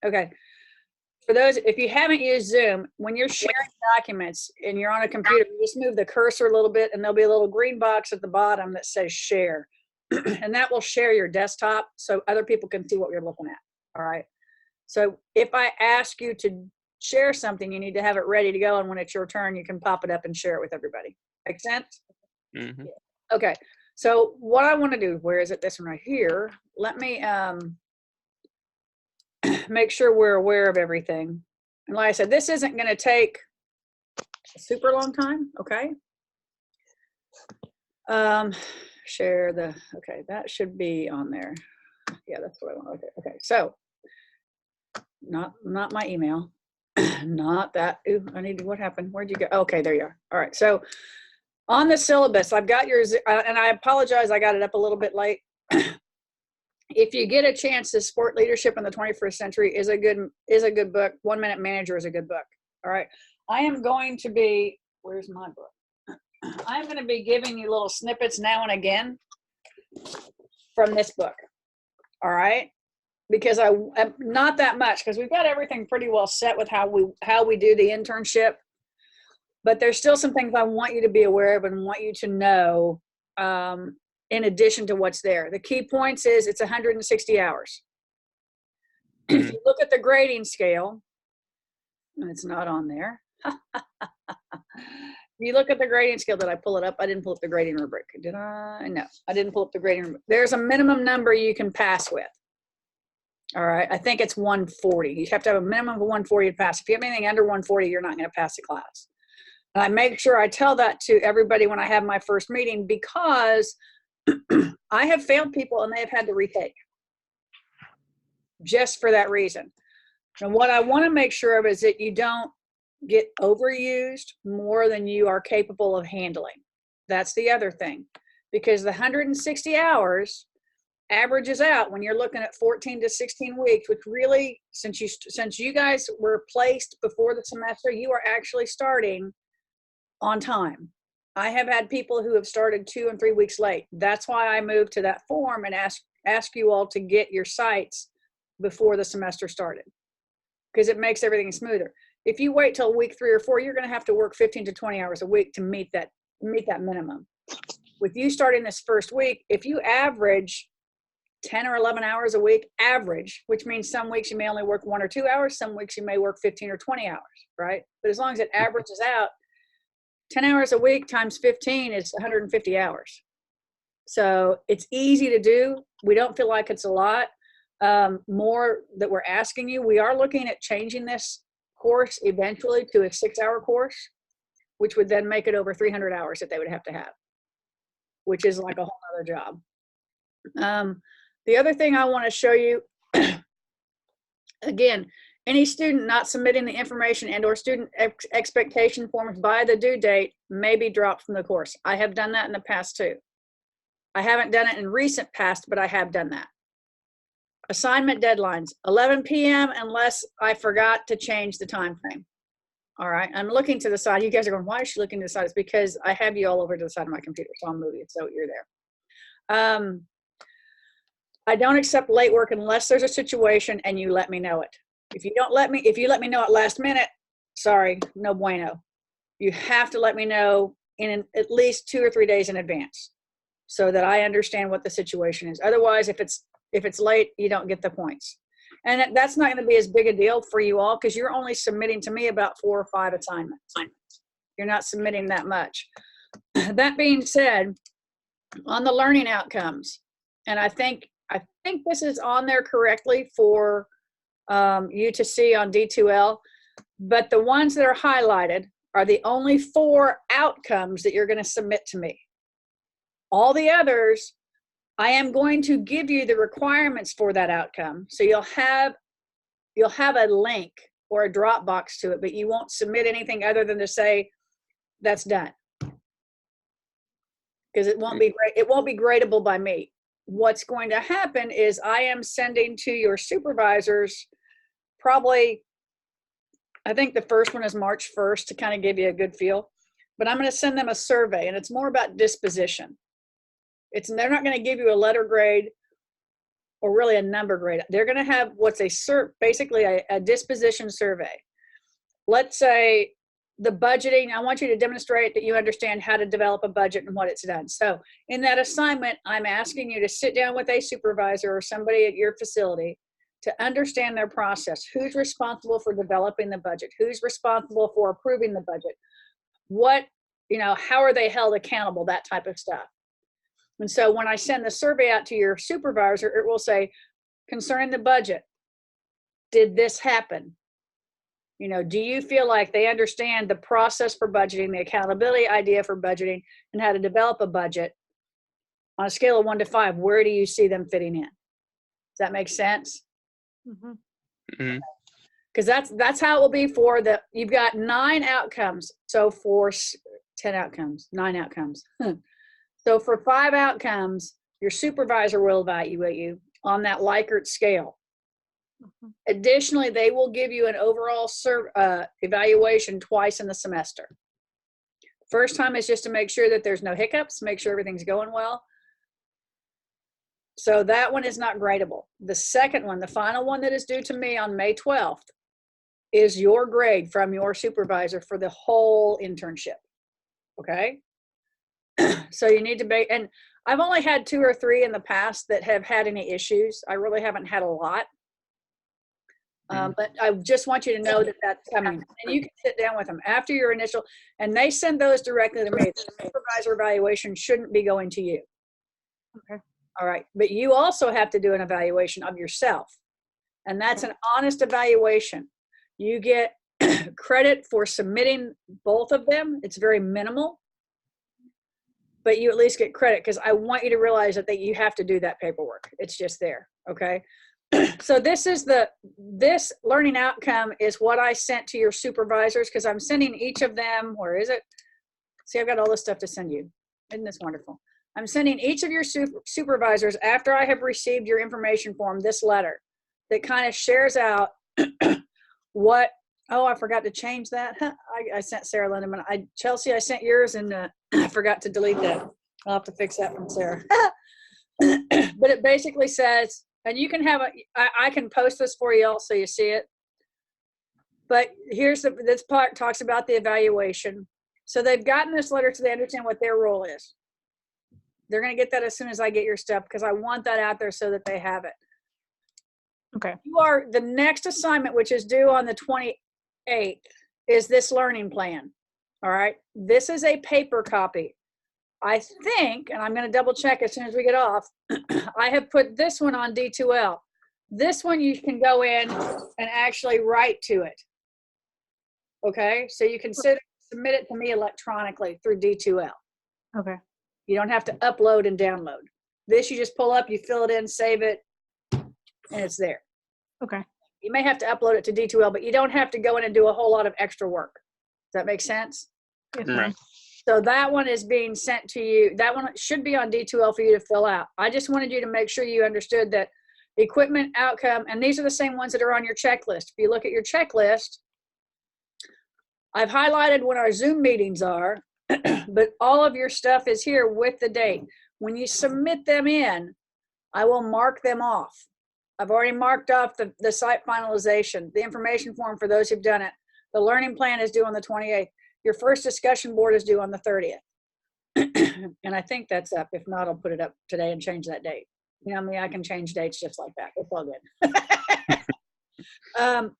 Okay. For those, if you haven't used Zoom, when you're sharing documents and you're on a computer, you just move the cursor a little bit and there'll be a little green box at the bottom that says share. And that will share your desktop so other people can see what you're looking at. All right. So if I ask you to share something, you need to have it ready to go. And when it's your turn, you can pop it up and share it with everybody. Make sense? Mm-hmm. Okay. So what I want to do, where is it? This one right here. Let me make sure we're aware of everything. And like I said, this isn't going to take a super long time. Okay. Share the, okay, that should be on there. Yeah, that's what I want. Okay. Okay. So not my email, not that. Ooh, I need to, what happened? Where'd you go? Okay, there you are. All right. So on the syllabus, I've got yours, and I apologize, I got it up a little bit late. If you get a chance, to Sport Leadership in the 21st Century is a good book. 1 Minute Manager is a good book. All right. I am going to be, where's my book? I'm going to be giving you little snippets now and again from this book. All right. Because I'm not that much, because we've got everything pretty well set with how we do the internship. But there's still some things I want you to be aware of and want you to know in addition to what's there. The key points is it's 160 hours. Mm-hmm. If you look at the grading scale, and it's not on there. If you look at the grading scale, did I pull it up? I didn't pull up the grading rubric. Did I? No, I didn't pull up the grading rubric. There's a minimum number you can pass with. All right, I think it's 140. You have to have a minimum of 140 to pass. If you have anything under 140, you're not going to pass the class. And I make sure I tell that to everybody when I have my first meeting, because I have failed people and they have had to retake just for that reason. And what I want to make sure of is that you don't get overused more than you are capable of handling. That's the other thing, because the 160 hours averages out when you're looking at 14 to 16 weeks, which really, since you guys were placed before the semester, you are actually starting on time. I have had people who have started 2 and 3 weeks late. That's why I moved to that form and ask you all to get your sites before the semester started, because it makes everything smoother. If you wait till week 3 or 4, you're going to have to work 15 to 20 hours a week to meet that minimum. With you starting this first week, if you average 10 or 11 hours a week, average, which means some weeks you may only work 1 or 2 hours, some weeks you may work 15 or 20 hours, right? But as long as it averages out, 10 hours a week times 15 is 150 hours. So it's easy to do. We don't feel like it's a lot more that we're asking you. We are looking at changing this course eventually to a 6-hour course, which would then make it over 300 hours that they would have to have, which is like a whole other job. The other thing I want to show you, again, any student not submitting the information and or student expectation forms by the due date may be dropped from the course. I have done that in the past too. I haven't done it in recent past, but I have done that. Assignment deadlines, 11 p.m. unless I forgot to change the time frame. All right, I'm looking to the side. You guys are going, why is she looking to the side? It's because I have you all over to the side of my computer, so I'll move you so you're there. I don't accept late work unless there's a situation and you let me know it. If you let me know at last minute, sorry, no bueno. You have to let me know in at least 2 or 3 days in advance so that I understand what the situation is. Otherwise, if it's late, you don't get the points. And that's not going to be as big a deal for you all because you're only submitting to me about 4 or 5 assignments. You're not submitting that much. That being said, on the learning outcomes, and I think this is on there correctly for you to see on D2L, but the ones that are highlighted are the only 4 outcomes that you're going to submit to me. All the others, I am going to give you the requirements for that outcome. So you'll have a link or a Dropbox to it, but you won't submit anything other than to say that's done. Because it won't be gradable by me. What's going to happen is I am sending to your supervisors probably, I think the first one is March 1st to kind of give you a good feel, but I'm going to send them a survey and it's more about disposition. They're not going to give you a letter grade or really a number grade. They're going to have what's basically a disposition survey. Let's say the budgeting, I want you to demonstrate that you understand how to develop a budget and what it's done. So in that assignment, I'm asking you to sit down with a supervisor or somebody at your facility to understand their process. Who's responsible for developing the budget? Who's responsible for approving the budget? What, how are they held accountable? That type of stuff. And so when I send the survey out to your supervisor, it will say, concerning the budget, did this happen? Do you feel like they understand the process for budgeting, the accountability idea for budgeting, and how to develop a budget? On a scale of 1 to 5, where do you see them fitting in? Does that make sense? Because that's how it will be for you've got 9 outcomes. So for 10 outcomes, 9 outcomes. So for 5 outcomes, your supervisor will evaluate you on that Likert scale. Additionally, they will give you an overall evaluation twice in the semester. First time is just to make sure that there's no hiccups, make sure everything's going well. So that one is not gradable. The second one, the final one that is due to me on May 12th, is your grade from your supervisor for the whole internship. Okay? So you need to be, and I've only had 2 or 3 in the past that have had any issues. I really haven't had a lot. But I just want you to know that that's coming. And you can sit down with them after your initial, and they send those directly to me. The supervisor evaluation shouldn't be going to you. Okay. All right. But you also have to do an evaluation of yourself. And that's an honest evaluation. You get credit for submitting both of them. It's very minimal. But you at least get credit because I want you to realize that you have to do that paperwork. It's just there. Okay. So this learning outcome is what I sent to your supervisors because I'm sending each of them. Where is it? See, I've got all this stuff to send you. Isn't this wonderful? I'm sending each of your supervisors after I have received your information form, this letter that kind of shares out what, oh, I forgot to change that. I sent Sarah Lindeman. Chelsea, I sent yours and I forgot to delete that. I'll have to fix that from Sarah. But it basically says, and you can have I can post this for you all so you see it. But here's this part talks about the evaluation. So they've gotten this letter so they understand what their role is. They're going to get that as soon as I get your stuff because I want that out there so that they have it. Okay. The next assignment, which is due on the 28th, is this learning plan. All right. This is a paper copy. I think, and I'm going to double check as soon as we get off, I have put this one on D2L. This one you can go in and actually write to it. Okay, so you can submit it to me electronically through D2L. Okay. You don't have to upload and download. This you just pull up, you fill it in, save it, and it's there. Okay. You may have to upload it to D2L, but you don't have to go in and do a whole lot of extra work. Does that make sense? Yes, Right. So that one is being sent to you. That one should be on D2L for you to fill out. I just wanted you to make sure you understood that equipment, outcome, and these are the same ones that are on your checklist. If you look at your checklist, I've highlighted when our Zoom meetings are, but all of your stuff is here with the date. When you submit them in, I will mark them off. I've already marked off the site finalization, the information form for those who've done it. The learning plan is due on the 28th. Your first discussion board is due on the 30th. And I think that's up. If not, I'll put it up today and change that date. You know, I can change dates just like that. It's all good.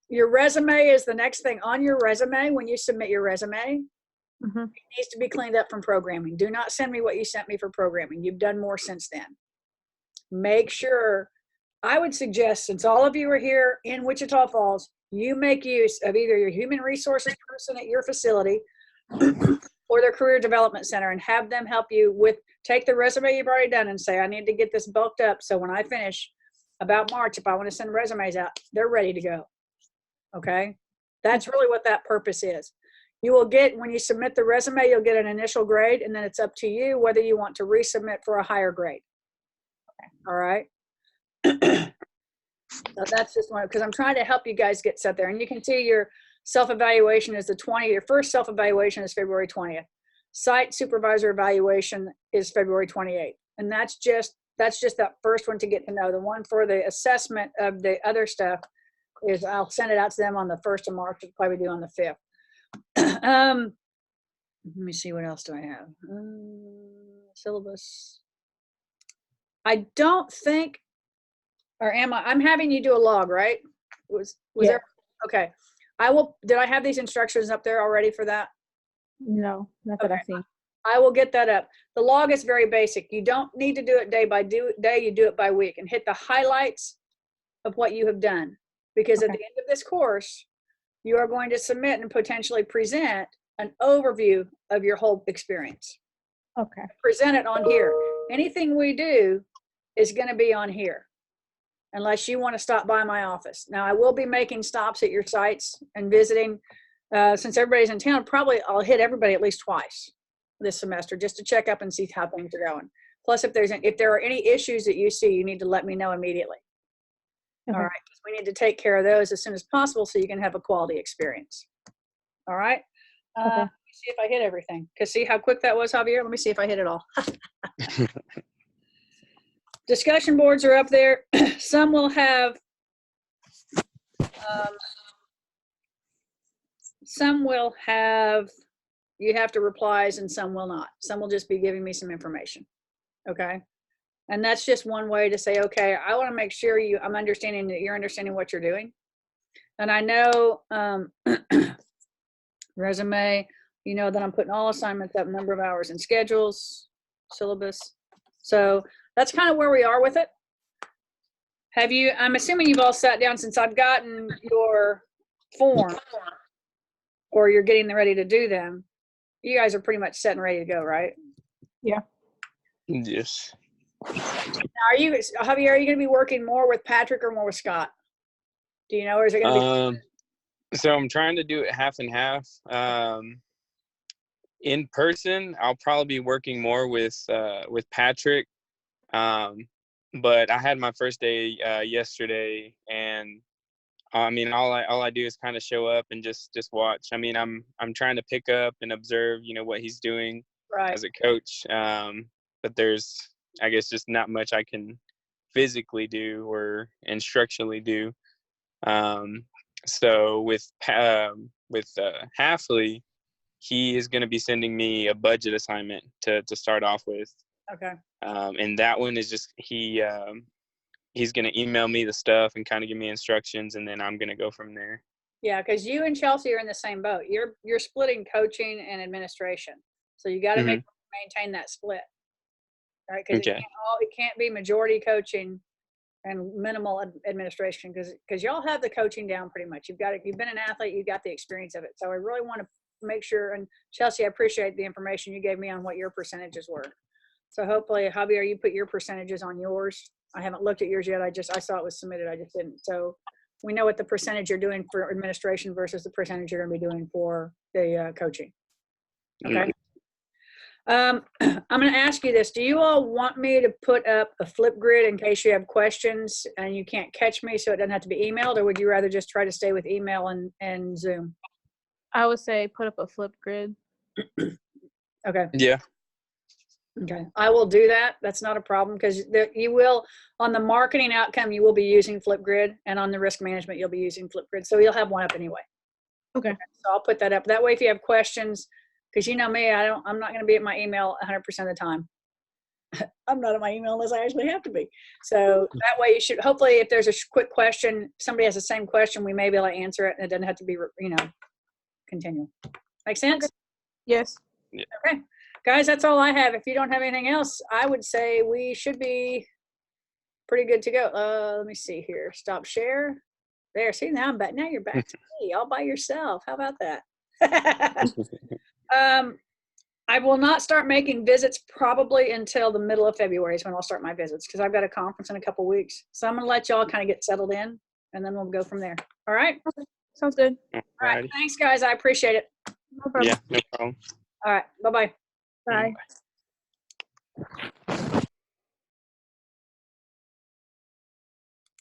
Your resume is the next thing on your resume. When you submit your resume, it needs to be cleaned up from programming. Do not send me what you sent me for programming. You've done more since then. Make sure, I would suggest, since all of you are here in Wichita Falls, you make use of either your human resources person at your facility or their career development center and have them help you with, take the resume you've already done and say, I need to get this bulked up. So when I finish about March, if I want to send resumes out, they're ready to go. Okay. That's really what that purpose is. You will get, when you submit the resume, you'll get an initial grade, and then it's up to you whether you want to resubmit for a higher grade. Okay. All right. So that's just one, because I'm trying to help you guys get set there. And you can see your self-evaluation is your first self-evaluation is February 20th. Site supervisor evaluation is February 28th. And that's that's just that first one to get to know. The one for the assessment of the other stuff is I'll send it out to them on the 1st of March. It'll probably do on the 5th. Let me see, what else do I have? Syllabus. I don't think, or am I? I'm having you do a log, right? Was Yeah. there? Okay. I will. Did I have these instructions up there already for that? No, not that Okay. I've seen. I will get that up. The log is very basic. You don't need to do it day by day. You do it by week and hit the highlights of what you have done. Because at Okay. the end of this course, you are going to submit and potentially present an overview of your whole experience. Okay. Present it on here. Anything we do is going to be on here, unless you want to stop by my office. Now, I will be making stops at your sites and visiting. Since everybody's in town, probably I'll hit everybody at least twice this semester just to check up and see how things are going. Plus, if there are any issues that you see, you need to let me know immediately. Okay. All right, we need to take care of those as soon as possible so you can have a quality experience. All right. Okay. Let me see if I hit everything. Because see how quick that was, Javier? Let me see if I hit it all. Discussion boards are up there. Some will have, you have to replies and some will not. Some will just be giving me some information. Okay. And that's just one way to say, okay, I want to make sure I'm understanding that you're understanding what you're doing. And I know, resume, you know that I'm putting all assignments up, number of hours and schedules, syllabus. So that's kind of where we are with it. I'm assuming you've all sat down since I've gotten your form, or you're getting them ready to do them. You guys are pretty much set and ready to go, right? Yes. Now, Javier, are you going to be working more with Patrick or more with Scott? Do you know, or is it going to be? So I'm trying to do it half and half. In person, I'll probably be working more with Patrick. But I had my first day yesterday, and I mean, all I do is kind of show up and just watch. I mean, I'm trying to pick up and observe, what he's doing as a coach. But there's, I guess, just not much I can physically do or instructionally do. So with Halfley, he is going to be sending me a budget assignment to start off with. Okay. And that one is just he's going to email me the stuff and kind of give me instructions, and then I'm going to go from there. Yeah, because you and Chelsea are in the same boat. You're splitting coaching and administration, so you got to maintain that split, right? Because it can't be majority coaching and minimal administration, because y'all have the coaching down pretty much. You've been an athlete, you've got the experience of it. So I really want to make sure. And Chelsea, I appreciate the information you gave me on what your percentages were. So hopefully, Javier, you put your percentages on yours. I haven't looked at yours yet. I saw it was submitted. I just didn't. So we know what the percentage you're doing for administration versus the percentage you're going to be doing for the coaching. Okay. I'm going to ask you this. Do you all want me to put up a flip grid in case you have questions and you can't catch me, so it doesn't have to be emailed, or would you rather just try to stay with email and Zoom? I would say put up a flip grid. Okay. Yeah. Okay. I will do that. That's not a problem, because you will, on the marketing outcome, you will be using Flipgrid, and on the risk management, you'll be using Flipgrid. So you'll have one up anyway. Okay. So I'll put that up. That way, if you have questions, because you know me, I'm not going to be at my email 100% of the time. I'm not at my email unless I actually have to be. So that way, you should, hopefully, if there's a quick question, somebody has the same question, we may be able to answer it, and it doesn't have to be, continual. Make sense? Okay. Yes. Yeah. Okay. Guys, that's all I have. If you don't have anything else, I would say we should be pretty good to go. Let me see here. Stop share. There. See, now now you're back to me all by yourself. How about that? I will not start making visits probably until the middle of February is when I'll start my visits, because I've got a conference in a couple weeks. So I'm going to let y'all kind of get settled in, and then we'll go from there. All right? Okay. Sounds good. All right. Thanks, guys. I appreciate it. No problem. Yeah, no problem. All right. Bye-bye. Bye. Bye.